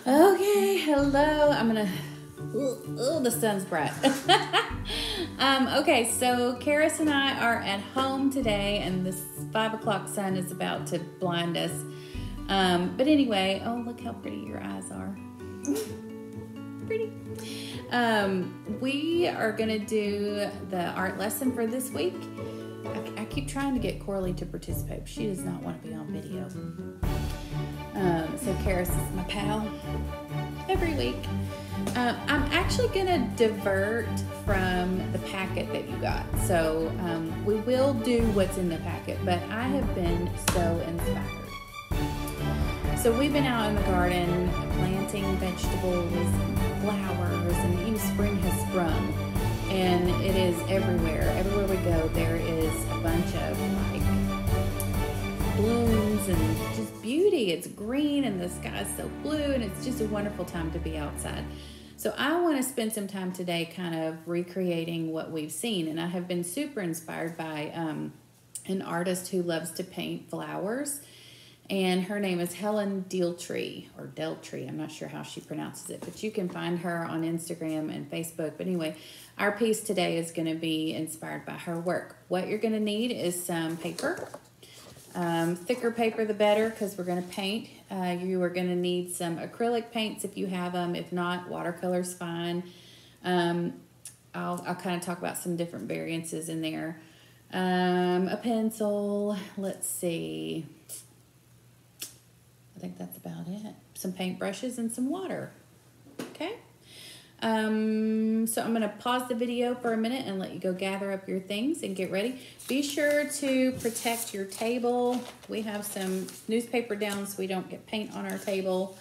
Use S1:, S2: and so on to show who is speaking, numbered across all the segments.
S1: Okay, hello. I'm gonna. Oh, the sun's bright. Okay, so Karis and I are at home today, and this 5 o'clock sun is about to blind us. But anyway, oh, look how pretty your eyes are. Pretty. We are gonna do the art lesson for this week. I keep trying to get Coralie to participate, but she does not want to be on video. So Karis is my pal every week. I'm actually going to divert from the packet that you got. So we will do what's in the packet, but I have been so inspired. So we've been out in the garden planting vegetables and flowers, and spring has sprung. And it is everywhere. Everywhere we go, there is a bunch of blooms and just beauty. It's green and the sky is so blue, and it's just a wonderful time to be outside. So I want to spend some time today kind of recreating what we've seen. And I have been super inspired by an artist who loves to paint flowers. And her name is Helen Deltree, or Deltree. I'm not sure how she pronounces it, but you can find her on Instagram and Facebook. But anyway, our piece today is going to be inspired by her work. What you're going to need is some paper. Thicker paper the better, because we're going to paint. You are going to need some acrylic paints if you have them. If not, watercolor's fine. I'll kind of talk about some different variances in there. A pencil. Let's see. I think that's about it. Some paint brushes and some water. Okay. So I'm going to pause the video for a minute and let you go gather up your things and get ready. Be sure to protect your table. We have some newspaper down so we don't get paint on our table.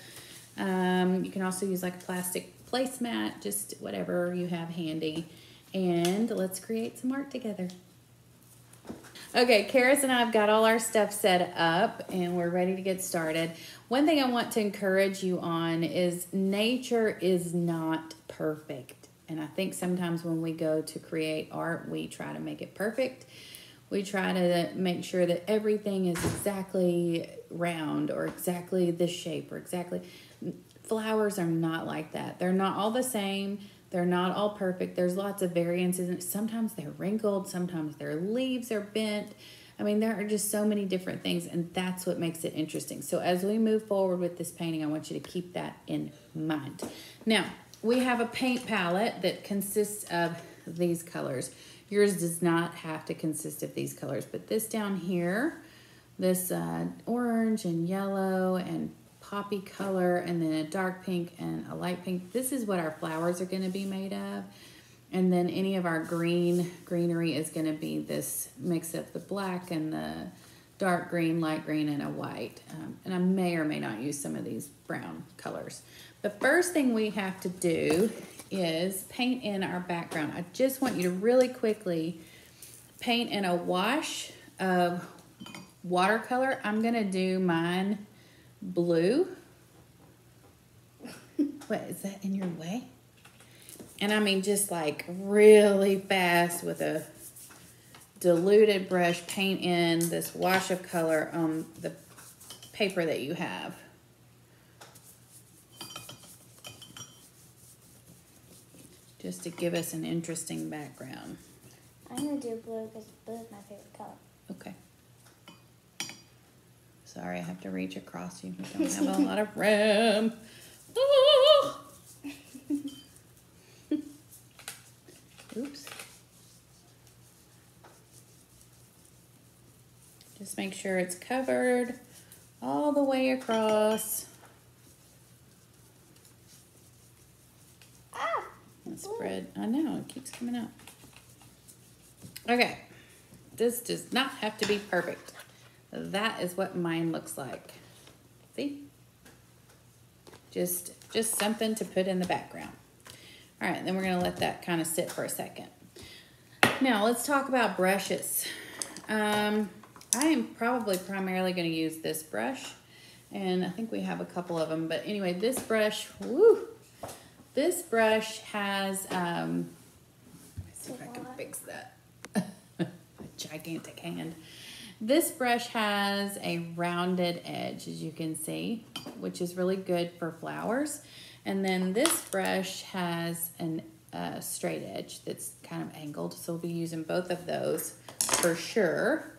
S1: You can also use like a plastic placemat, just whatever you have handy. And let's create some art together. Okay, Karis and I have got all our stuff set up and we're ready to get started. One thing I want to encourage you on is nature is not perfect. And I think sometimes when we go to create art, we try to make it perfect. We try to make sure that everything is exactly round or exactly this shape or exactly... Flowers are not like that. They're not all the same. They're not all perfect. There's lots of variances. Sometimes they're wrinkled. Sometimes their leaves are bent. I mean, there are just so many different things, and that's what makes it interesting. So as we move forward with this painting, I want you to keep that in mind. Now, we have a paint palette that consists of these colors. Yours does not have to consist of these colors, but this down here, this orange and yellow and poppy color, and then a dark pink and a light pink. This is what our flowers are going to be made of. And then any of our greenery is going to be this mix of the black and the dark green, light green, and a white. And I may or may not use some of these brown colors. The first thing we have to do is paint in our background. I just want you to really quickly paint in a wash of watercolor. I'm going to do mine blue. What, is that in your way? And I mean just like really fast with a diluted brush, paint in this wash of color on the paper that you have. Just to give us an interesting background.
S2: I'm going to do blue because blue is my favorite color.
S1: Okay. Sorry, I have to reach across you. We don't have a lot of room. Oh! Oops. Just make sure it's covered all the way across.
S2: Ah!
S1: Let's spread. I know, it keeps coming out. Okay. This does not have to be perfect. That is what mine looks like. See? Just something to put in the background. All right, then we're going to let that kind of sit for a second. Now, let's talk about brushes. I am probably primarily going to use this brush, and I think we have a couple of them. But anyway, this brush, woo! This brush has, let's see if I can fix that. A gigantic hand. This brush has a rounded edge, as you can see, which is really good for flowers. And then this brush has a straight edge that's kind of angled, so we'll be using both of those for sure.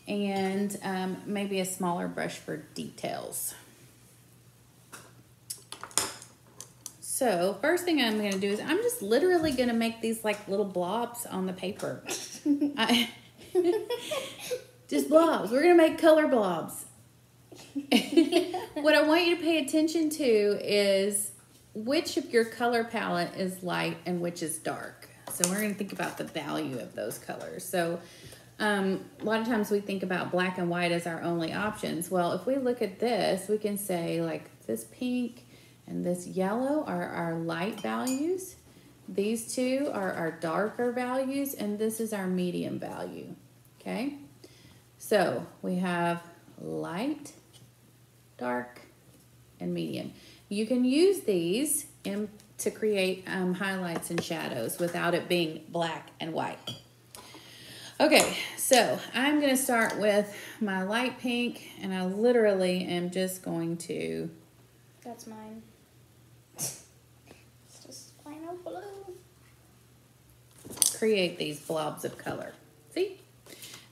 S1: And maybe a smaller brush for details. So first thing I'm gonna do is I'm just literally gonna make these like little blobs on the paper. Just blobs. We're gonna make color blobs. What I want you to pay attention to is which of your color palette is light and which is dark. So we're gonna think about the value of those colors. So a lot of times we think about black and white as our only options. Well, if we look at this, we can say like this pink and this yellow are our light values. These two are our darker values, and this is our medium value, okay? So we have light, dark, and medium. You can use these to create highlights and shadows without it being black and white. Okay, so I'm gonna start with my light pink, and I literally am just going to...
S2: That's mine. It's just plain old blue.
S1: Create these blobs of color, see?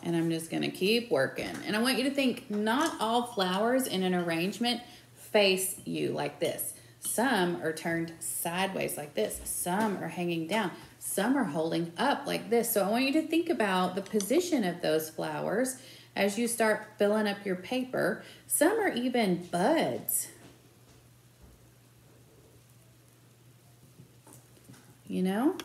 S1: And I'm just gonna keep working. And I want you to think not all flowers in an arrangement face you like this. Some are turned sideways like this. Some are hanging down. Some are holding up like this. So I want you to think about the position of those flowers as you start filling up your paper. Some are even buds. You know?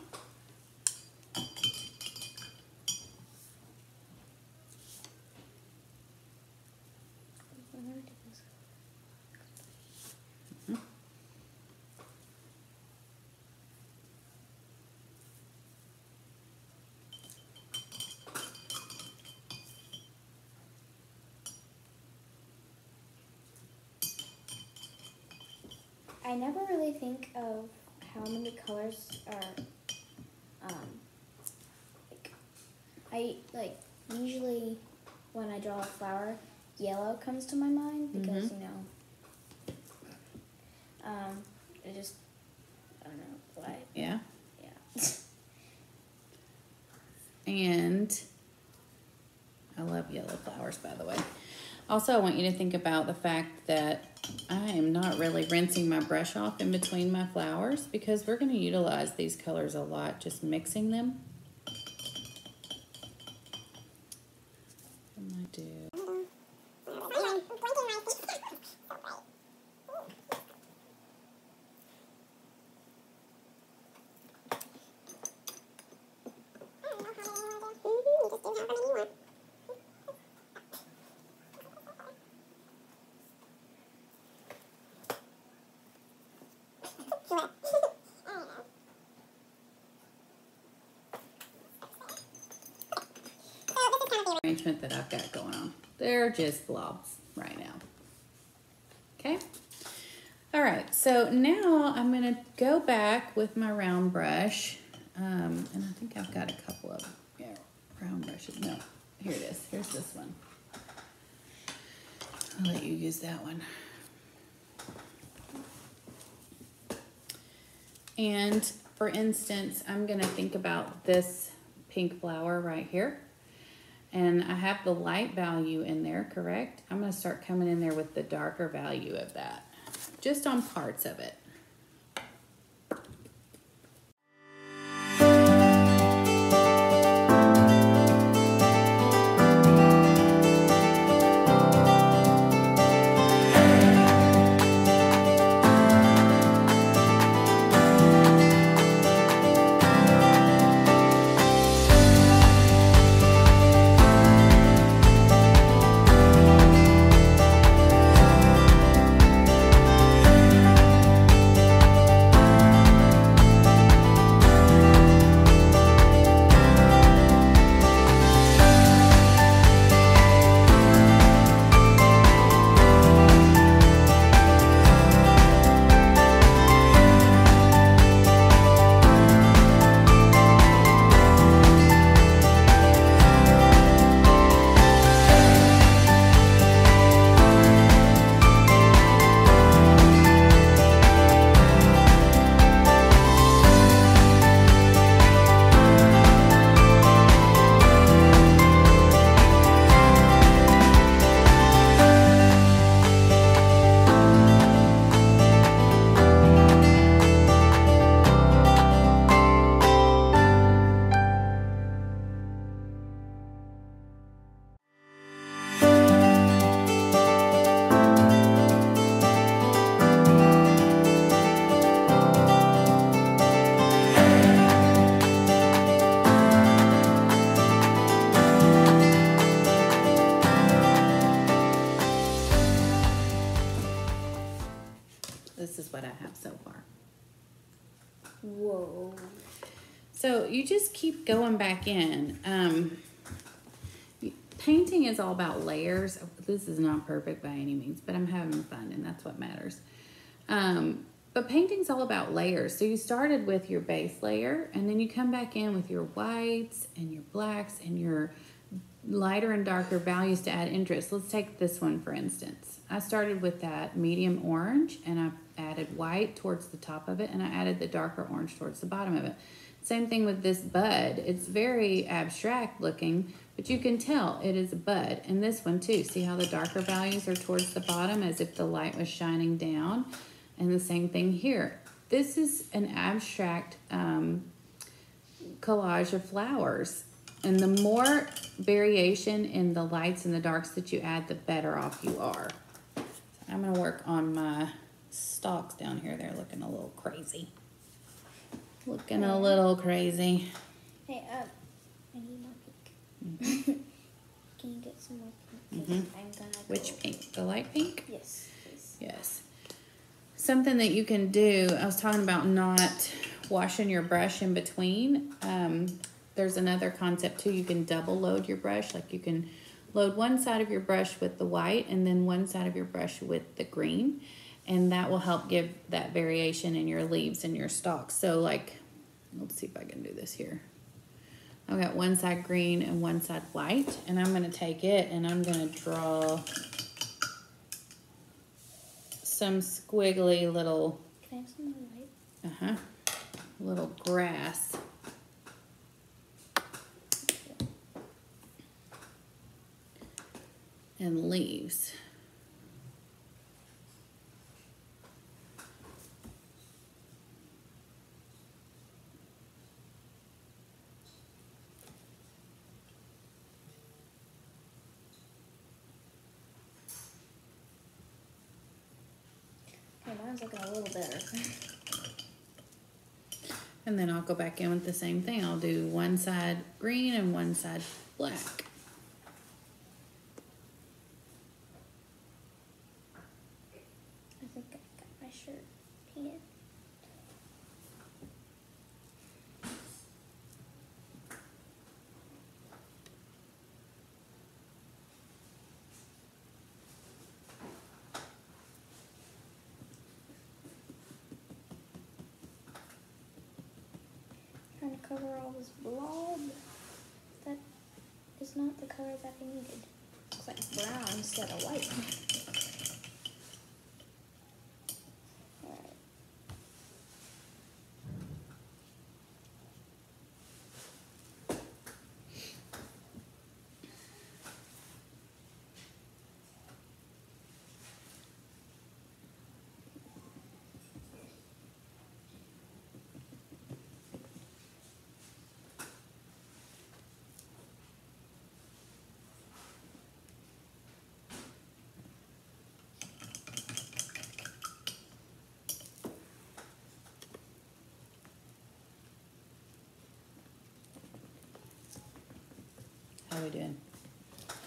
S2: I never really think of how many colors are, usually when I draw a flower, yellow comes to my mind because, you know, I don't know why.
S1: Yeah.
S2: Yeah.
S1: And I love yellow flowers, by the way. Also, I want you to think about the fact that I am not really rinsing my brush off in between my flowers because we're going to utilize these colors a lot, just mixing them. What am I do? Arrangement that I've got going on. They're just blobs right now. Okay. All right. So now I'm going to go back with my round brush. And I think I've got a couple of round brushes. No, here it is. Here's this one. I'll let you use that one. And for instance, I'm going to think about this pink flower right here. And I have the light value in there, correct? I'm going to start coming in there with the darker value of that, just on parts of it. this is what I have so far.
S2: Whoa.
S1: So you just keep going back in. Painting is all about layers. This is not perfect by any means, but I'm having fun, and that's what matters. But painting's all about layers. So you started with your base layer, and then you come back in with your whites and your blacks and your lighter and darker values to add interest. Let's take this one, for instance. I started with that medium orange, and I added white towards the top of it, and I added the darker orange towards the bottom of it. Same thing with this bud. It's very abstract looking, but you can tell it is a bud. And this one too, see how the darker values are towards the bottom as if the light was shining down? And the same thing here. This is an abstract collage of flowers. And the more variation in the lights and the darks that you add, the better off you are. So I'm gonna work on my stalks down here. They're looking a little crazy. Looking a little crazy.
S2: Hey, I need more pink. Can you get some more pink? I'm gonna go.
S1: Which pink? The light pink?
S2: Yes, please.
S1: Yes. Something that you can do, I was talking about not washing your brush in between. There's another concept too. You can double load your brush. Like you can load one side of your brush with the white and then one side of your brush with the green. And that will help give that variation in your leaves and your stalks. So like, let's see if I can do this here. I've got one side green and one side white. And I'm gonna take it and I'm gonna draw some squiggly little,
S2: Can I have some more white?
S1: little grass. And leaves.
S2: Okay, mine's looking a little better.
S1: And then I'll go back in with the same thing. I'll do one side green and one side black.
S2: I think I got my shirt painted. Trying to cover all this blob. That is not the color that I needed. Looks like brown instead of white. Alright.
S1: How we doing?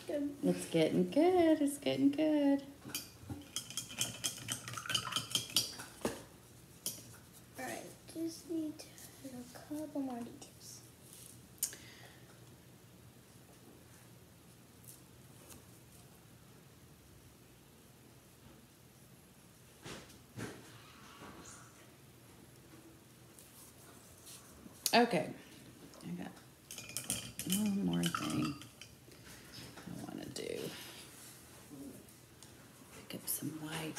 S2: Good.
S1: It's getting good. It's getting good.
S2: Alright, just need a couple more details.
S1: Okay. I got one more thing I want to do. Pick up some white.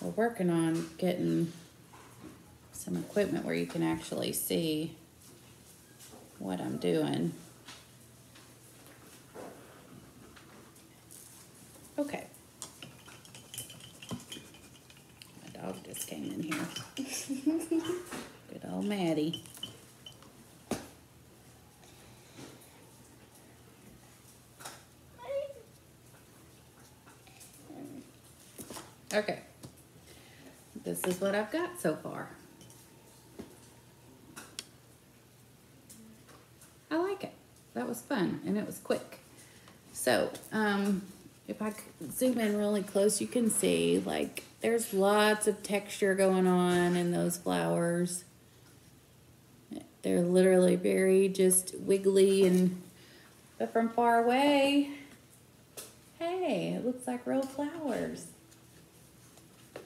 S1: We're working on getting some equipment where you can actually see what I'm doing. Okay. My dog just came in here. Good old Maddie. this is what I've got so far. I like it. That was fun and it was quick. So, if I zoom in really close, you can see like there's lots of texture going on in those flowers. They're literally very just wiggly but from far away, hey, it looks like real flowers.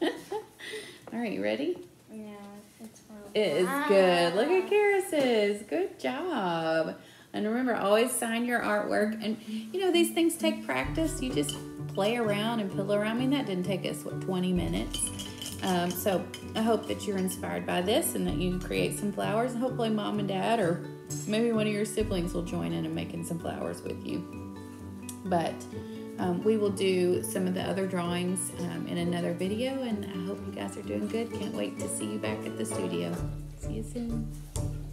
S1: All right, you ready?
S2: No, it's horrible.
S1: It is good. Look at Karis's. Good job. And remember, always sign your artwork. And, you know, these things take practice. You just play around and piddle around. I mean, that didn't take us, what, 20 minutes? So I hope that you're inspired by this and that you can create some flowers. And hopefully Mom and Dad or maybe one of your siblings will join in and making some flowers with you. But we will do some of the other drawings in another video. And I hope you guys are doing good. Can't wait to see you back at the studio. See you soon.